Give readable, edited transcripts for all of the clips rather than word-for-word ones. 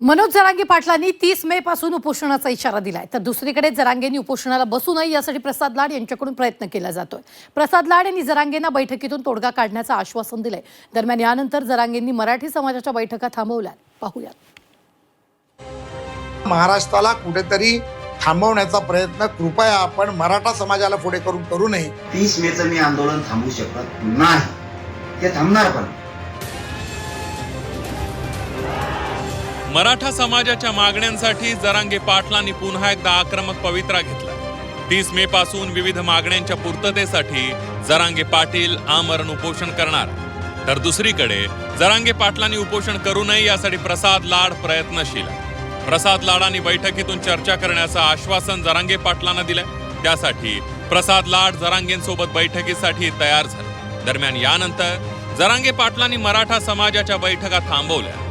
मनोज जरांगे पाटलांनी 30 मे पासून उपोषणाचा इशारा दिलाय, तर दुसरीकडे जरांगेंनी उपोषणाला बसू नये यासाठी प्रसाद लाड यांच्याकडून प्रयत्न केला जातोय. प्रसाद लाड यांनी जरांगेंना बैठकीतून तोडगा काढण्याचं आश्वासन दिलंय. दरम्यान यानंतर जरांगेंनी मराठी समाजाच्या बैठका थांबवल्या. पाहूया. महाराष्ट्राला कुठेतरी थांबवण्याचा प्रयत्न कृपया आपण मराठा समाजाला पुढे करू नये. 30 मेचं मी आंदोलन थांबवू शकत नाही, ते थांबणार पण. मराठा समाजाच्या मागण्यांसाठी जरांगे पाटलांनी पुन्हा एकदा आक्रमक पवित्रा घेतला. 30 मे पासून विविध मागण्यांच्या पूर्ततेसाठी जरांगे पाटील आमरण उपोषण करणार. तर दुसरीकडे जरांगे पाटलांनी उपोषण करू नये यासाठी प्रसाद लाड प्रयत्नशील. प्रसाद लाडांनी बैठकीतून चर्चा करण्याचं आश्वासन जरांगे पाटलांना दिलंय. त्यासाठी प्रसाद लाड जरांगेंसोबत बैठकीसाठी तयार झाले. दरम्यान यानंतर जरांगे पाटलांनी मराठा समाजाच्या बैठका थांबवल्या.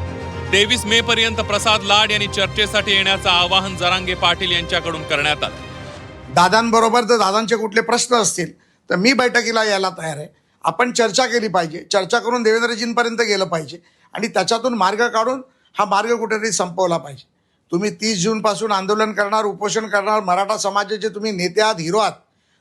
23 मे पर्यंत प्रसाद लाड यांनी चर्चेसाठी येण्याचं आवाहन जरांगे पाटील यांच्याकडून करण्यात आलं. दादांबरोबर जर दादांचे कुठले प्रश्न असतील तर मी बैठकीला यायला तयार आहे. आपण चर्चा केली पाहिजे, चर्चा करून देवेंद्रजींपर्यंत गेलं पाहिजे आणि त्याच्यातून मार्ग काढून हा मार्ग कुठेतरी संपवला पाहिजे. तुम्ही 30 जून पासून आंदोलन करणार, उपोषण करणार, मराठा समाजाचे तुम्ही नेते आहात, हिरो आहात.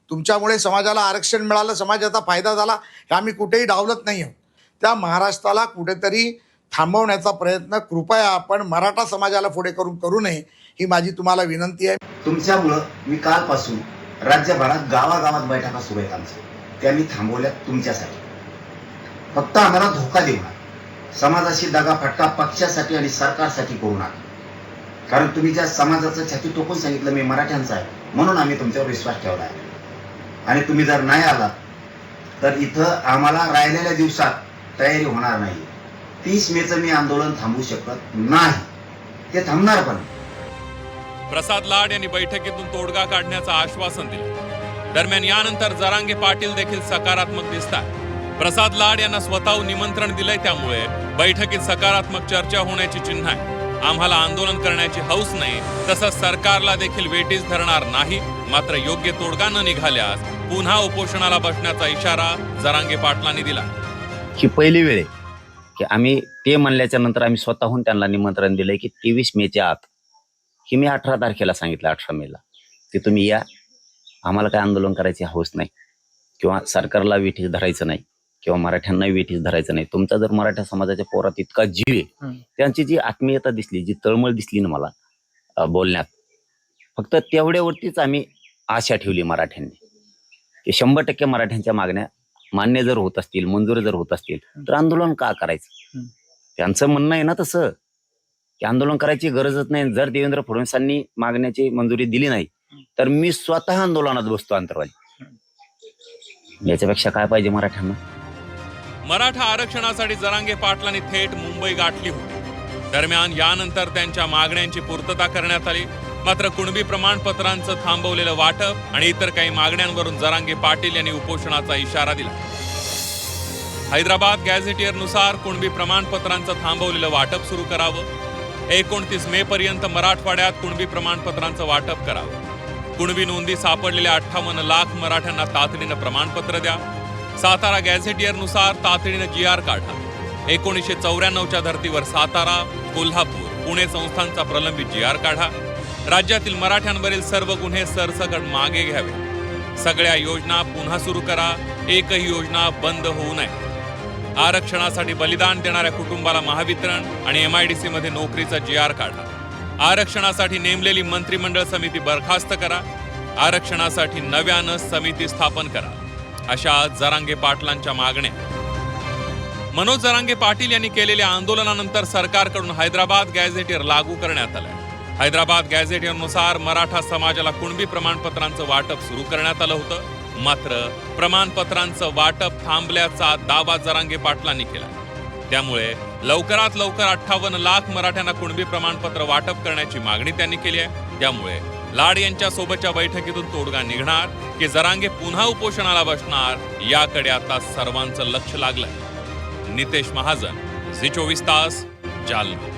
तुमच्यामुळे समाजाला आरक्षण मिळालं, समाजाचा फायदा झाला, हे आम्ही कुठेही डावलत नाही आहोत. त्या महाराष्ट्राला कुठेतरी थांबवण्याचा प्रयत्न कृपया आपण मराठा समाजाला पुढे करू नये, ही माझी तुम्हाला विनंती आहे. तुमच्यामुळं मी कालपासून राज्यभरात गावागावात बैठका सुरू आहेत आमच्या, त्या मी थांबवल्या तुमच्यासाठी. फक्त आम्हाला धोका देऊ नका, समाजाशी दगाफटका पक्षासाठी आणि सरकारसाठी करू नका. कारण तुम्ही ज्या समाजाचं छाती टोकून सांगितलं मी मराठ्यांचा आहे, म्हणून आम्ही तुमच्यावर विश्वास ठेवला आहे. आणि तुम्ही जर नाही आला तर इथं आम्हाला राहिलेल्या दिवसात तयारी होणार नाही. 30 मेचं मी आंदोलन थांबवू शकत नाही, ते थांबणार पण. प्रसाद लाड यांनी बैठकीतून तोडगा काढण्याचं आश्वासन दिलं. दरम्यान यानंतर जरांगे पाटील देखील सकारात्मक दिसतात. प्रसाद लाड यांना स्वतःहून निमंत्रण दिलंय, त्यामुळे बैठकीत सकारात्मक चर्चा होण्याची चिन्ह आहे. आम्हाला आंदोलन करण्याची हौस नाही, तसंच सरकारला देखील वेठीस धरणार नाही. मात्र योग्य तोडगा न निघाल्यास पुन्हा उपोषणाला बसण्याचा इशारा जरांगे पाटलांनी दिला. ही पहिली वेळ आहे की आम्ही ते म्हणल्याच्या नंतर आम्ही स्वतःहून त्यांना निमंत्रण दिलंय की 23 मेच्या आत, ही मी 18 तारखेला सांगितलं, 18 मेला की तुम्ही या. आम्हाला काय आंदोलन करायची हौस नाही किंवा सरकारला वेठीस धरायचं नाही किंवा मराठ्यांना वेठीस धरायचं नाही. तुमचा जर मराठा समाजाच्या पोरात इतका जीव आहे, त्यांची जी आत्मीयता दिसली, जी तळमळ दिसली ना मला बोलण्यात, फक्त तेवढ्यावरतीच आम्ही आशा ठेवली मराठ्यांनी की 100% मराठ्यांच्या मागण्या मान्य जर होत असतील, मंजूर जर होत असतील तर आंदोलन का करायचं. त्यांचं म्हणणं आहे ना तसं की आंदोलन करायची गरजच नाही. जर देवेंद्र फडणवीसांनी मागण्याची मंजुरी दिली नाही तर मी स्वतः आंदोलनात बसतो अंतर्वादी. याच्यापेक्षा काय पाहिजे मराठ्यांना. मराठा आरक्षणासाठी जरांगे पाटलांनी थेट मुंबई गाठली होती. दरम्यान यानंतर त्यांच्या मागण्यांची पूर्तता करण्यात आली. मात्र कुणबी प्रमाणपत्रांचं थांबवलेलं वाटप आणि इतर काही मागण्यांवरून जरांगे पाटील यांनी उपोषणाचा इशारा दिला. हैदराबाद गॅझेटियरनुसार कुणबी प्रमाणपत्रांचं थांबवलेलं वाटप सुरू करावं. 29 मे पर्यंत मराठवाड्यात कुणबी प्रमाणपत्रांचं वाटप करावं. कुणबी नोंदी सापडलेल्या 58 लाख मराठ्यांना तातडीनं प्रमाणपत्र द्या. सातारा गॅझेटियरनुसार तातडीनं GR काढा. 1994च्या धर्तीवर सातारा, कोल्हापूर, पुणे संस्थांचा प्रलंबित GR काढा. राज्यातील मराठ्यांवरील सर्व गुन्हे सरसकट मागे घ्यावे. सगळ्या योजना पुन्हा सुरू करा. एकही योजना बंद होऊ नये. आरक्षणासाठी बलिदान देणाऱ्या कुटुंबाला महावितरण आणि MIDC मध्ये नोकरीचा GR काढा. आरक्षणासाठी नेमलेली मंत्रिमंडळ समिती बरखास्त करा. आरक्षणासाठी नव्यानं समिती स्थापन करा. अशा जरांगे पाटलांच्या मागण्या. मनोज जरांगे पाटील यांनी केलेल्या आंदोलनानंतर सरकारकडून हैदराबाद गॅझेटियर लागू करण्यात आलंय. हैदराबाद गॅझेटियरनुसार मराठा समाजाला कुणबी प्रमाणपत्रांचं वाटप सुरू करण्यात आलं होतं. मात्र प्रमाणपत्रांचं वाटप थांबल्याचा दावा जरांगे पाटलांनी केला. त्यामुळे लवकरात लवकर 58 लाख मराठ्यांना कुणबी प्रमाणपत्र वाटप करण्याची मागणी त्यांनी केली आहे. त्यामुळे लाड यांच्या सोबतच्या बैठकीतून तोडगा निघणार की जरांगे पुन्हा उपोषणाला बसणार, याकडे आता सर्वांचं लक्ष लागलंय. नितेश महाजन, झी 24 तास, जालना.